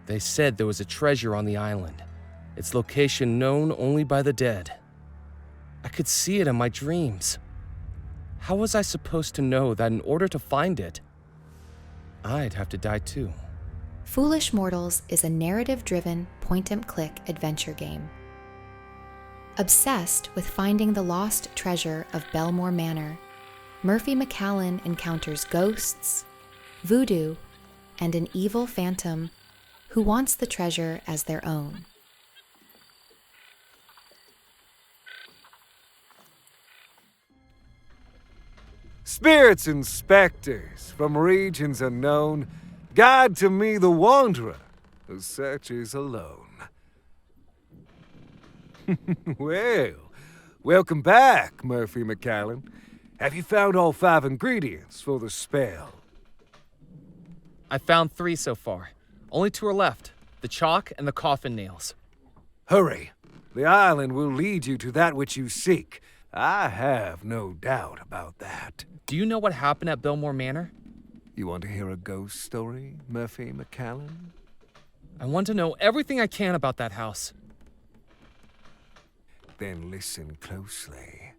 They said there was a treasure on the island, its location known only by the dead. I could see it in my dreams. How was I supposed to know that in order to find it, I'd have to die too? Foolish Mortals is a narrative-driven, point-and-click adventure game. Obsessed with finding the lost treasure of Bellemore Manor, Murphy McCallan encounters ghosts, voodoo, and an evil phantom who wants the treasure as their own. Spirits and specters from regions unknown, guide to me the wanderer who searches alone. Well, welcome back, Murphy McCallan. Have you found all 5 ingredients for the spell? I found 3 so far. Only 2 are left, the chalk and the coffin nails. Hurry. The island will lead you to that which you seek. I have no doubt about that. Do you know what happened at Bellemore Manor? You want to hear a ghost story, Murphy McCallan? I want to know everything I can about that house. Then listen closely.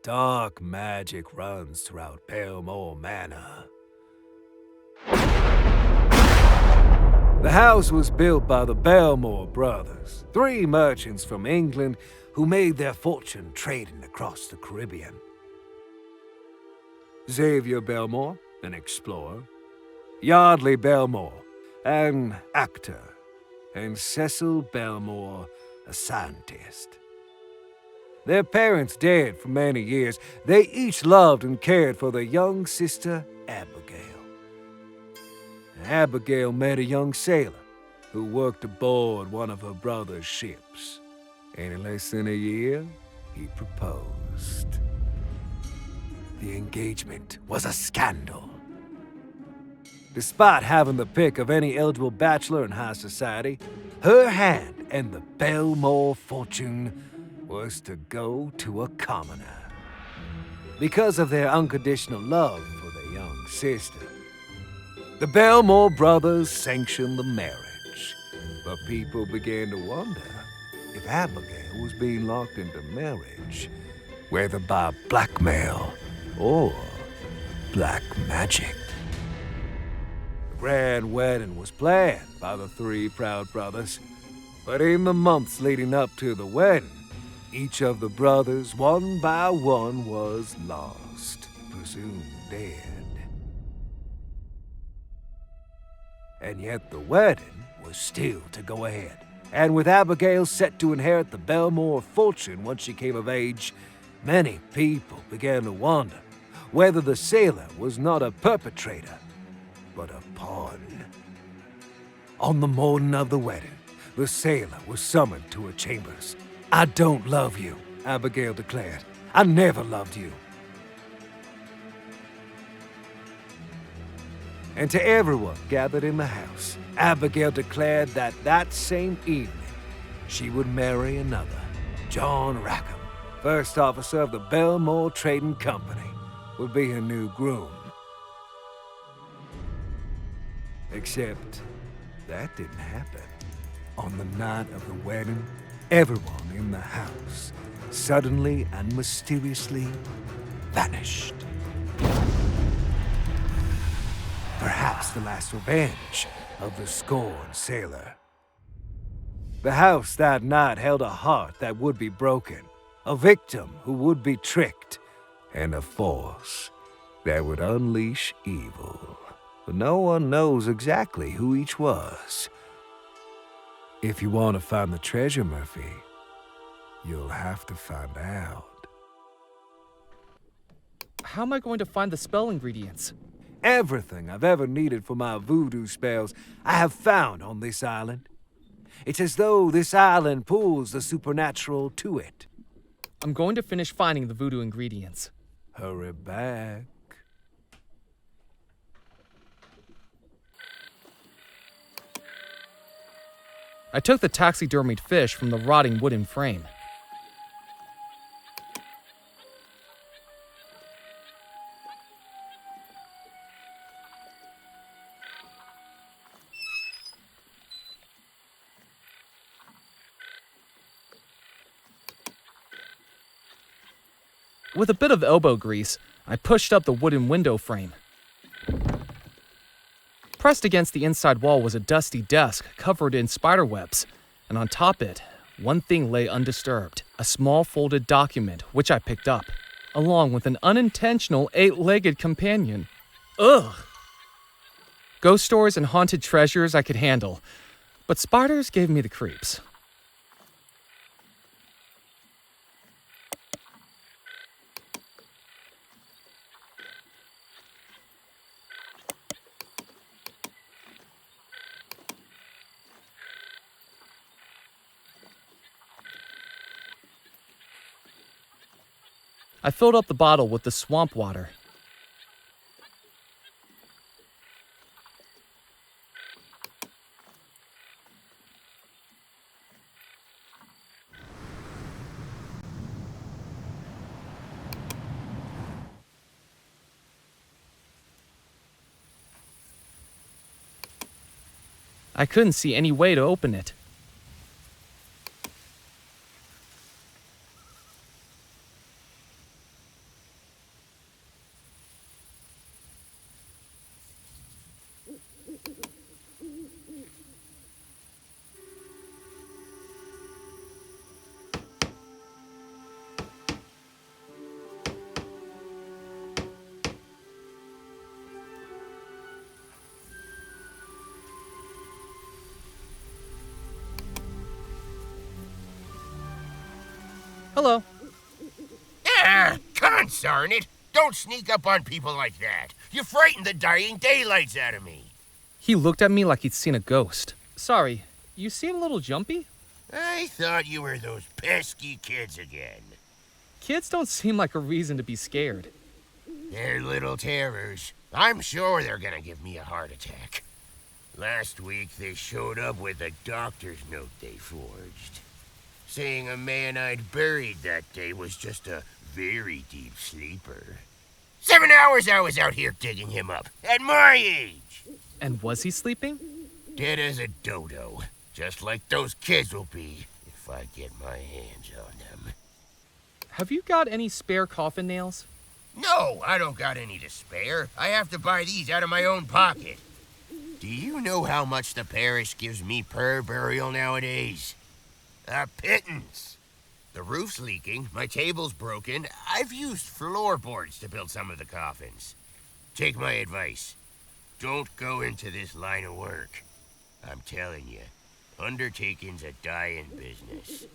Dark magic runs throughout Bellemore Manor. The house was built by the Bellemore brothers, 3 merchants from England who made their fortune trading across the Caribbean. Xavier Bellemore, an explorer, Yardley Bellemore, an actor, and Cecil Bellemore, a scientist. Their parents dead for many years. They each loved and cared for their young sister, Abigail. Abigail met a young sailor who worked aboard one of her brother's ships. And in less than a year, he proposed. The engagement was a scandal. Despite having the pick of any eligible bachelor in high society, her hand and the Bellemore fortune was to go to a commoner. Because of their unconditional love for their young sister, the Bellemore brothers sanctioned the marriage. But people began to wonder if Abigail was being locked into marriage, whether by blackmail or black magic. The grand wedding was planned by the 3 proud brothers, but in the months leading up to the wedding, each of the brothers, one by one, was lost, presumed dead. And yet the wedding was still to go ahead. And with Abigail set to inherit the Bellemore fortune once she came of age, many people began to wonder whether the sailor was not a perpetrator, but a pawn. On the morning of the wedding, the sailor was summoned to her chambers. "I don't love you," Abigail declared. "I never loved you." And to everyone gathered in the house, Abigail declared that that same evening, she would marry another. John Rackham, first officer of the Bellemore Trading Company, would be her new groom. Except that didn't happen. On the night of the wedding, everyone in the house suddenly and mysteriously vanished. Perhaps the last revenge of the scorned sailor. The house that night held a heart that would be broken, a victim who would be tricked, and a force that would unleash evil. But no one knows exactly who each was. If you want to find the treasure, Murphy, you'll have to find out. How am I going to find the spell ingredients? Everything I've ever needed for my voodoo spells, I have found on this island. It's as though this island pulls the supernatural to it. I'm going to finish finding the voodoo ingredients. Hurry back. I took the taxidermied fish from the rotting wooden frame. With a bit of elbow grease, I pushed up the wooden window frame. Pressed against the inside wall was a dusty desk covered in spider webs, and on top it, one thing lay undisturbed, a small folded document which I picked up, along with an unintentional 8-legged companion. Ugh! Ghost stories and haunted treasures I could handle, but spiders gave me the creeps. I filled up the bottle with the swamp water. I couldn't see any way to open it. Hello. Ah, consarn it! Don't sneak up on people like that. You frighten the dying daylights out of me. He looked at me like he'd seen a ghost. Sorry, you seem a little jumpy? I thought you were those pesky kids again. Kids don't seem like a reason to be scared. They're little terrors. I'm sure they're gonna give me a heart attack. Last week they showed up with a doctor's note they forged, saying a man I'd buried that day was just a very deep sleeper. 7 hours I was out here digging him up, at my age! And was he sleeping? Dead as a dodo, just like those kids will be if I get my hands on them. Have you got any spare coffin nails? No, I don't got any to spare. I have to buy these out of my own pocket. Do you know how much the parish gives me per burial nowadays? A pittance. The roof's leaking, my table's broken. I've used floorboards to build some of the coffins. Take my advice. Don't go into this line of work. I'm telling you, undertaking's a dying business.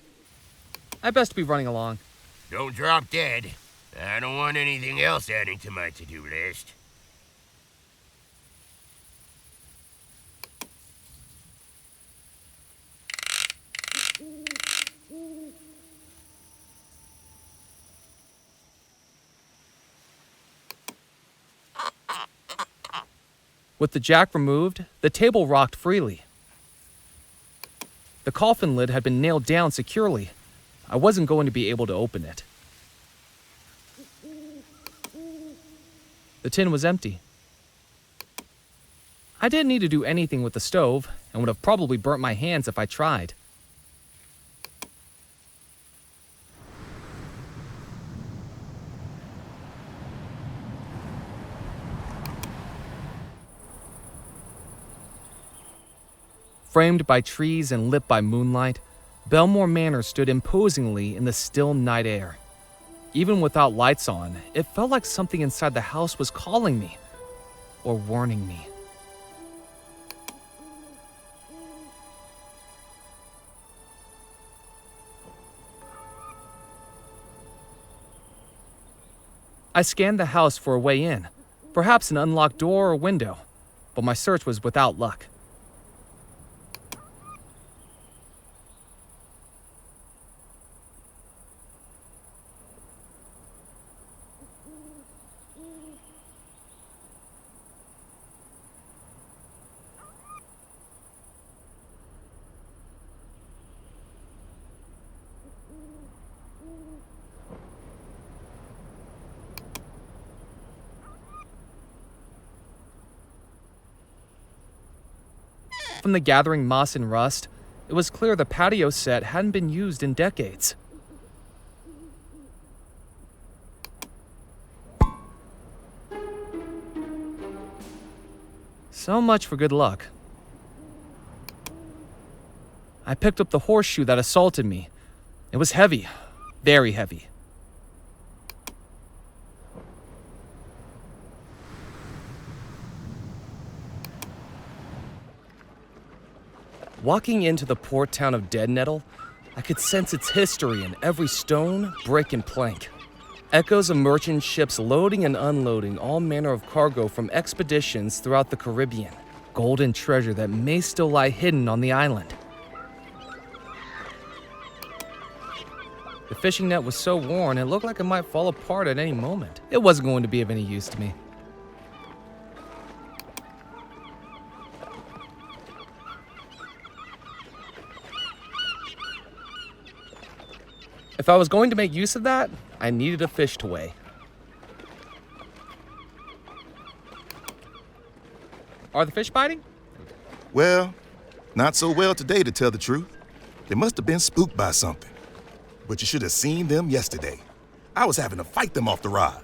I best be running along. Don't drop dead. I don't want anything else adding to my to-do list. With the jack removed, the table rocked freely. The coffin lid had been nailed down securely. I wasn't going to be able to open it. The tin was empty. I didn't need to do anything with the stove, and would have probably burnt my hands if I tried. Framed by trees and lit by moonlight, Bellemore Manor stood imposingly in the still night air. Even without lights on, it felt like something inside the house was calling me, or warning me. I scanned the house for a way in, perhaps an unlocked door or window, but my search was without luck. From the gathering moss and rust, it was clear the patio set hadn't been used in decades. So much for good luck. I picked up the horseshoe that assaulted me. It was heavy, very heavy. Walking into the port town of Dead Nettle, I could sense its history in every stone, brick, and plank. Echoes of merchant ships loading and unloading all manner of cargo from expeditions throughout the Caribbean. Golden treasure that may still lie hidden on the island. The fishing net was so worn, it looked like it might fall apart at any moment. It wasn't going to be of any use to me. If I was going to make use of that, I needed a fish to weigh. Are the fish biting? Well, not so well today, to tell the truth. They must have been spooked by something. But you should have seen them yesterday. I was having to fight them off the rod.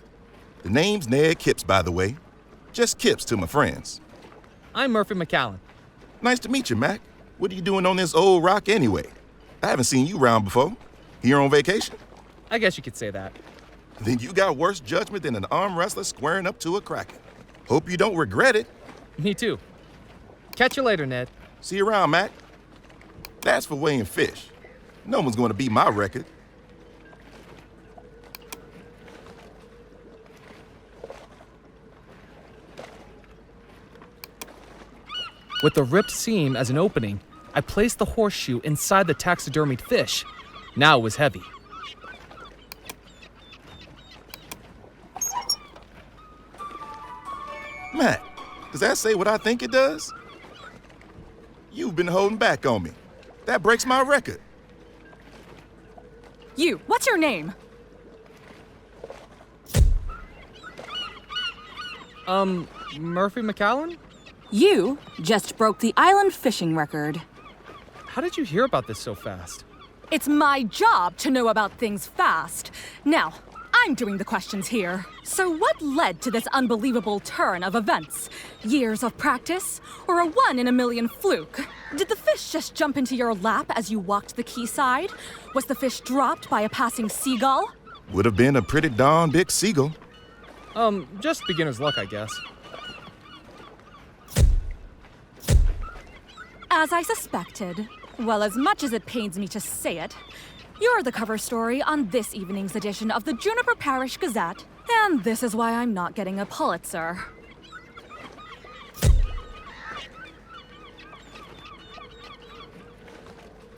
The name's Ned Kipps, by the way. Just Kipps to my friends. I'm Murphy McCallan. Nice to meet you, Mac. What are you doing on this old rock anyway? I haven't seen you around before. Here on vacation? I guess you could say that. Then you got worse judgment than an arm wrestler squaring up to a kraken. Hope you don't regret it. Me too. Catch you later, Ned. See you around, Mac. That's for weighing fish. No one's going to beat my record. With the ripped seam as an opening, I placed the horseshoe inside the taxidermied fish. Now it was heavy. Matt, does that say what I think it does? You've been holding back on me. That breaks my record. You, what's your name? Murphy McCallan? You just broke the island fishing record. How did you hear about this so fast? It's my job to know about things fast. Now, I'm doing the questions here. So what led to this unbelievable turn of events? Years of practice? Or a one-in-a-million fluke? Did the fish just jump into your lap as you walked the quayside? Was the fish dropped by a passing seagull? Would have been a pretty darn big seagull. Just beginner's luck, I guess. As I suspected, well, as much as it pains me to say it, you're the cover story on this evening's edition of the Juniper Parish Gazette, and this is why I'm not getting a Pulitzer.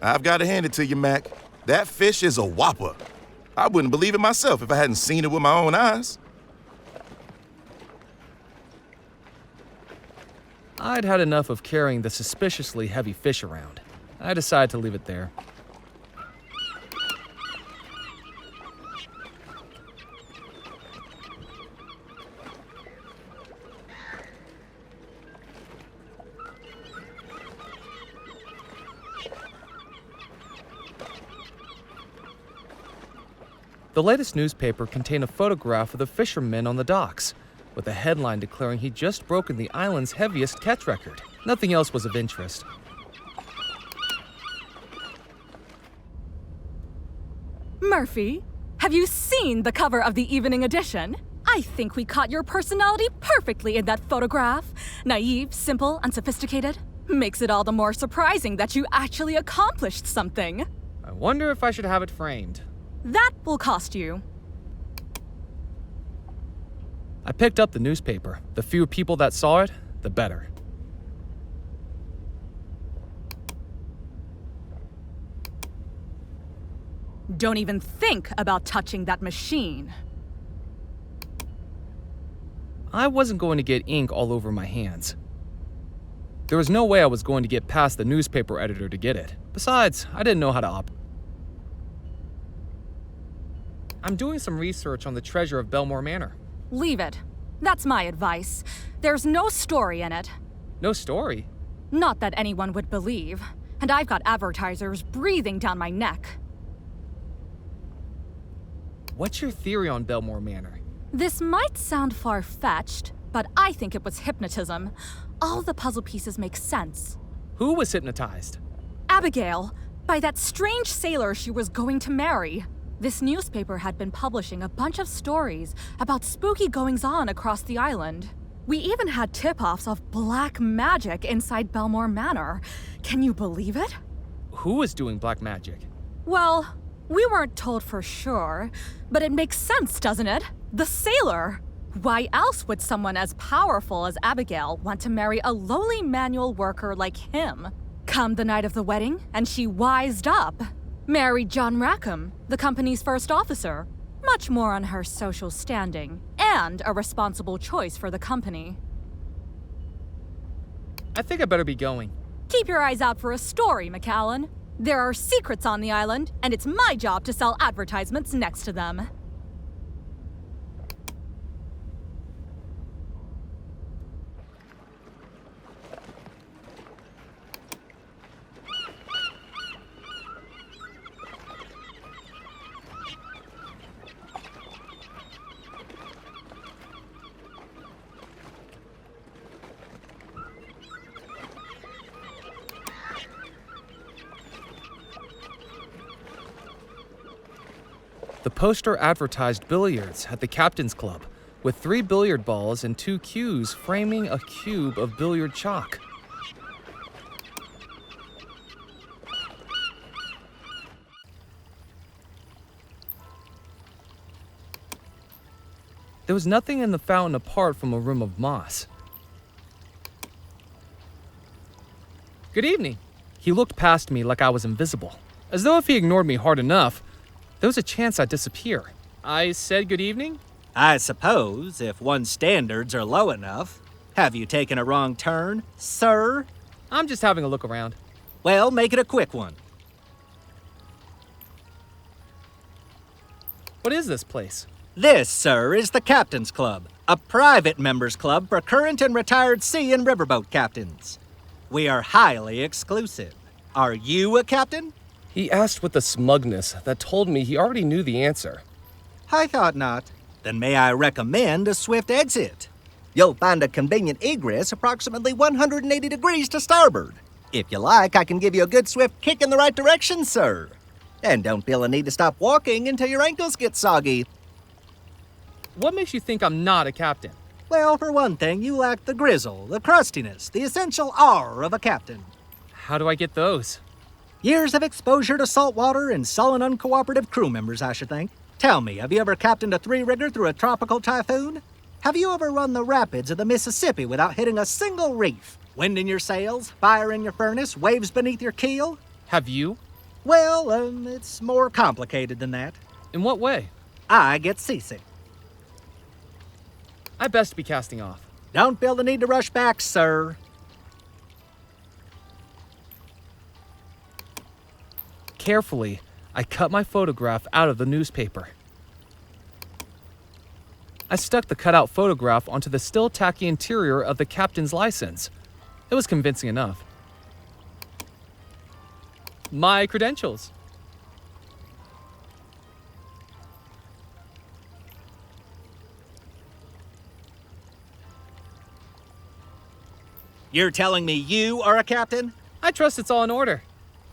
I've got to hand it to you, Mac. That fish is a whopper. I wouldn't believe it myself if I hadn't seen it with my own eyes. I'd had enough of carrying the suspiciously heavy fish around. I decided to leave it there. The latest newspaper contained a photograph of the fisherman on the docks, with a headline declaring he'd just broken the island's heaviest catch record. Nothing else was of interest. Murphy, have you seen the cover of the evening edition? I think we caught your personality perfectly in that photograph. Naive, simple, unsophisticated. Makes it all the more surprising that you actually accomplished something. I wonder if I should have it framed. That will cost you. I picked up the newspaper. The fewer people that saw it, the better. Don't even think about touching that machine. I wasn't going to get ink all over my hands. There was no way I was going to get past the newspaper editor to get it. Besides, I didn't know how to operate. I'm doing some research on the treasure of Bellemore Manor. Leave it. That's my advice. There's no story in it. No story? Not that anyone would believe. And I've got advertisers breathing down my neck. What's your theory on Bellemore Manor? This might sound far-fetched, but I think it was hypnotism. All the puzzle pieces make sense. Who was hypnotized? Abigail, by that strange sailor she was going to marry. This newspaper had been publishing a bunch of stories about spooky goings-on across the island. We even had tip-offs of black magic inside Bellemore Manor. Can you believe it? Who was doing black magic? Well, we weren't told for sure, but it makes sense, doesn't it? The sailor! Why else would someone as powerful as Abigail want to marry a lowly manual worker like him? Come the night of the wedding, and she wised up. Married John Rackham, the company's first officer. Much more on her social standing, and a responsible choice for the company. I think I better be going. Keep your eyes out for a story, McCallan. There are secrets on the island, and it's my job to sell advertisements next to them. The poster advertised billiards at the Captain's Club, with 3 billiard balls and 2 cues framing a cube of billiard chalk. There was nothing in the fountain apart from a rim of moss. Good evening. He looked past me like I was invisible, as though if he ignored me hard enough, there was a chance I'd disappear. I said good evening? I suppose, if one's standards are low enough. Have you taken a wrong turn, sir? I'm just having a look around. Well, make it a quick one. What is this place? This, sir, is the Captain's Club, a private members club for current and retired sea and riverboat captains. We are highly exclusive. Are you a captain? He asked with a smugness that told me he already knew the answer. I thought not. Then may I recommend a swift exit? You'll find a convenient egress approximately 180 degrees to starboard. If you like, I can give you a good swift kick in the right direction, sir. And don't feel a need to stop walking until your ankles get soggy. What makes you think I'm not a captain? Well, for one thing, you lack the grizzle, the crustiness, the essential R of a captain. How do I get those? Years of exposure to salt water and sullen, uncooperative crew members, I should think. Tell me, have you ever captained a 3-rigger through a tropical typhoon? Have you ever run the rapids of the Mississippi without hitting a single reef? Wind in your sails, fire in your furnace, waves beneath your keel? Have you? Well, it's more complicated than that. In what way? I get seasick. I best be casting off. Don't feel the need to rush back, sir. Carefully, I cut my photograph out of the newspaper. I stuck the cutout photograph onto the still tacky interior of the captain's license. It was convincing enough. My credentials. You're telling me you are a captain? I trust it's all in order.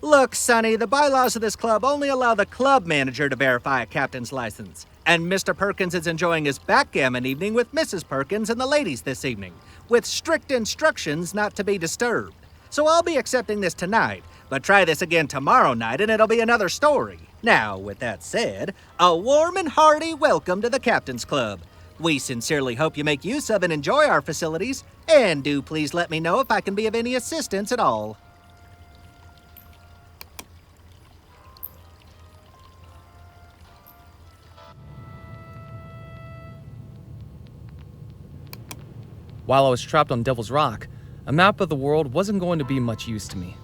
Look, Sonny, the bylaws of this club only allow the club manager to verify a captain's license. And Mr. Perkins is enjoying his backgammon evening with Mrs. Perkins and the ladies this evening, with strict instructions not to be disturbed. So I'll be accepting this tonight, but try this again tomorrow night and it'll be another story. Now, with that said, a warm and hearty welcome to the Captain's Club. We sincerely hope you make use of and enjoy our facilities, and do please let me know if I can be of any assistance at all. While I was trapped on Devil's Rock, a map of the world wasn't going to be much use to me.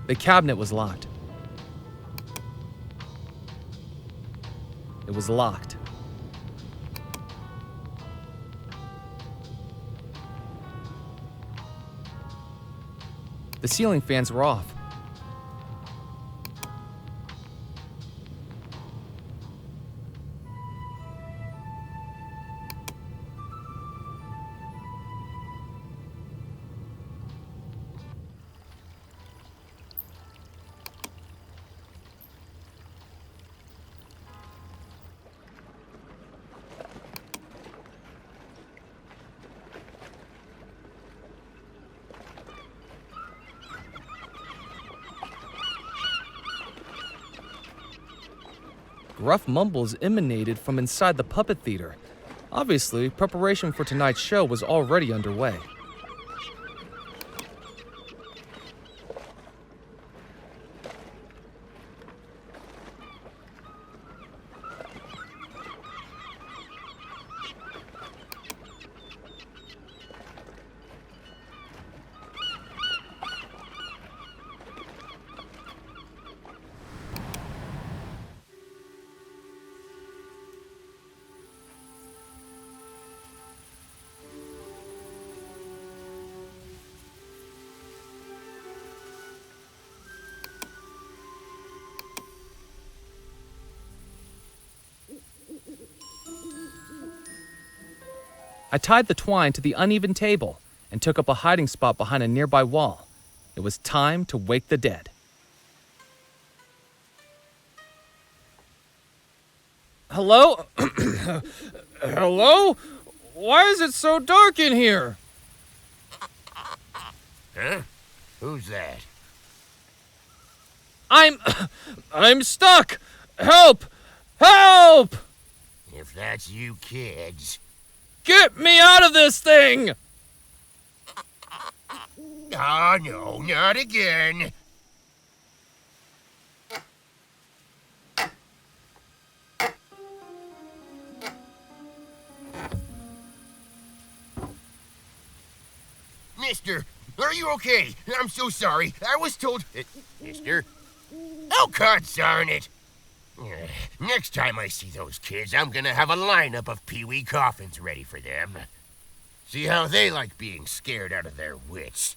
The cabinet was locked. It was locked. The ceiling fans were off. gruff mumbles emanated from inside the puppet theater. Obviously, preparation for tonight's show was already underway. I tied the twine to the uneven table and took up a hiding spot behind a nearby wall. It was time to wake the dead. Hello? Hello? Why is it so dark in here? Huh? Who's that? I'm stuck! Help! Help! If that's you kids... Get me out of this thing! Oh, no, not again. Mister, are you okay? I'm so sorry. I was told... Mister? Oh, God darn it. Next time I see those kids, I'm gonna have a lineup of Pee-wee coffins ready for them. See how they like being scared out of their wits.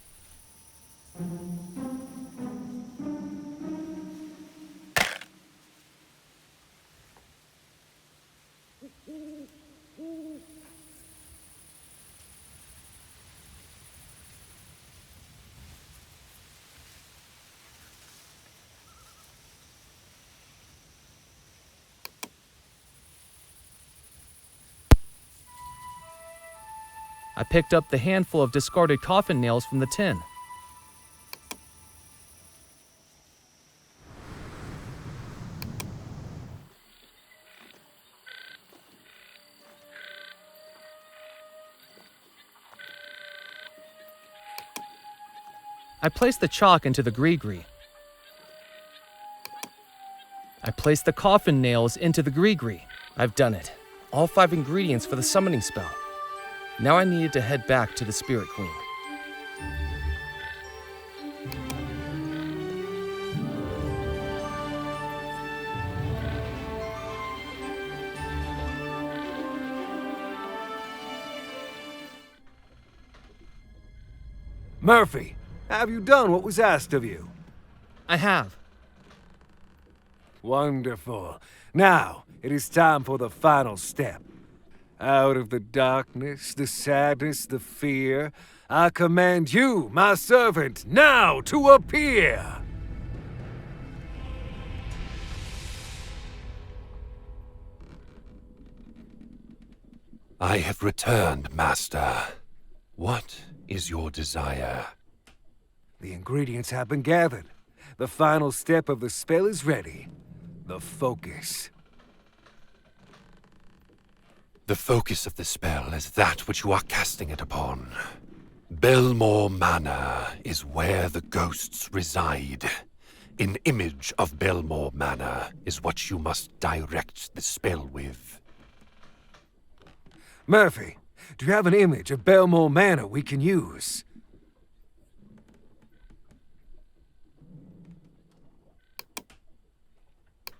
I picked up the handful of discarded coffin nails from the tin. I placed the chalk into the gree-gree. I placed the coffin nails into the gree-gree. I've done it. All 5 ingredients for the summoning spell. Now I needed to head back to the Spirit Queen. Murphy, have you done what was asked of you? I have. Wonderful. Now, it is time for the final step. Out of the darkness, the sadness, the fear, I command you, my servant, now to appear! I have returned, Master. What is your desire? The ingredients have been gathered. The final step of the spell is ready. The focus. The focus of the spell is that which you are casting it upon. Bellemore Manor is where the ghosts reside. An image of Bellemore Manor is what you must direct the spell with. Murphy, do you have an image of Bellemore Manor we can use?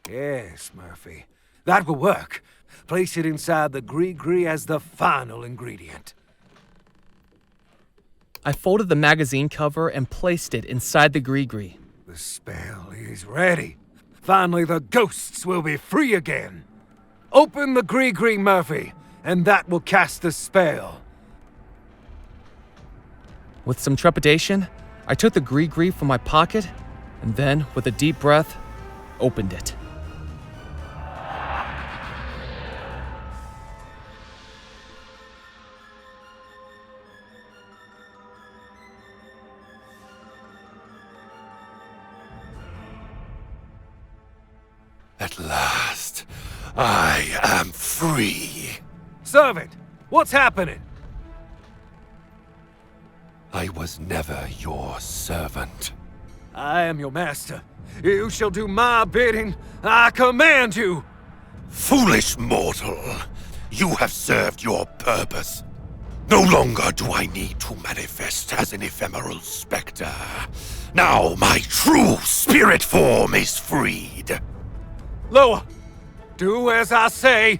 Yes, Murphy. That will work. Place it inside the gree-gree as the final ingredient. I folded the magazine cover and placed it inside the gree-gree. The spell is ready. Finally, the ghosts will be free again. Open the gree-gree, Murphy, and that will cast the spell. With some trepidation, I took the gree-gree from my pocket and then, with a deep breath, opened it. At last. last, I am free. Servant, what's happening? I was never your servant. I am your master. You shall do my bidding. I command you. Foolish mortal, you have served your purpose. No longer do I need to manifest as an ephemeral specter. Now my true spirit form is freed. Lower. Do as I say.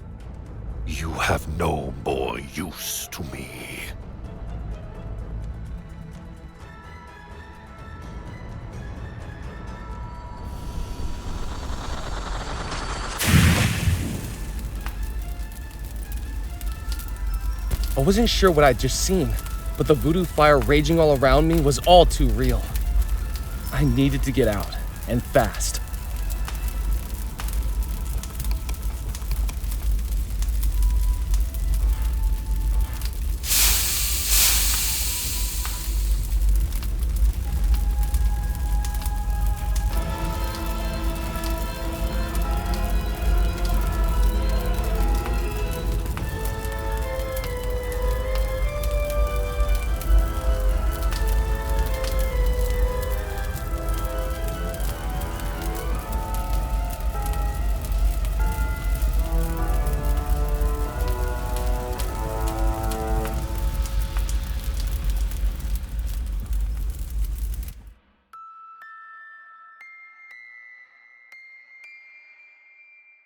You have no more use to me. I wasn't sure what I'd just seen, but the voodoo fire raging all around me was all too real. I needed to get out, and fast.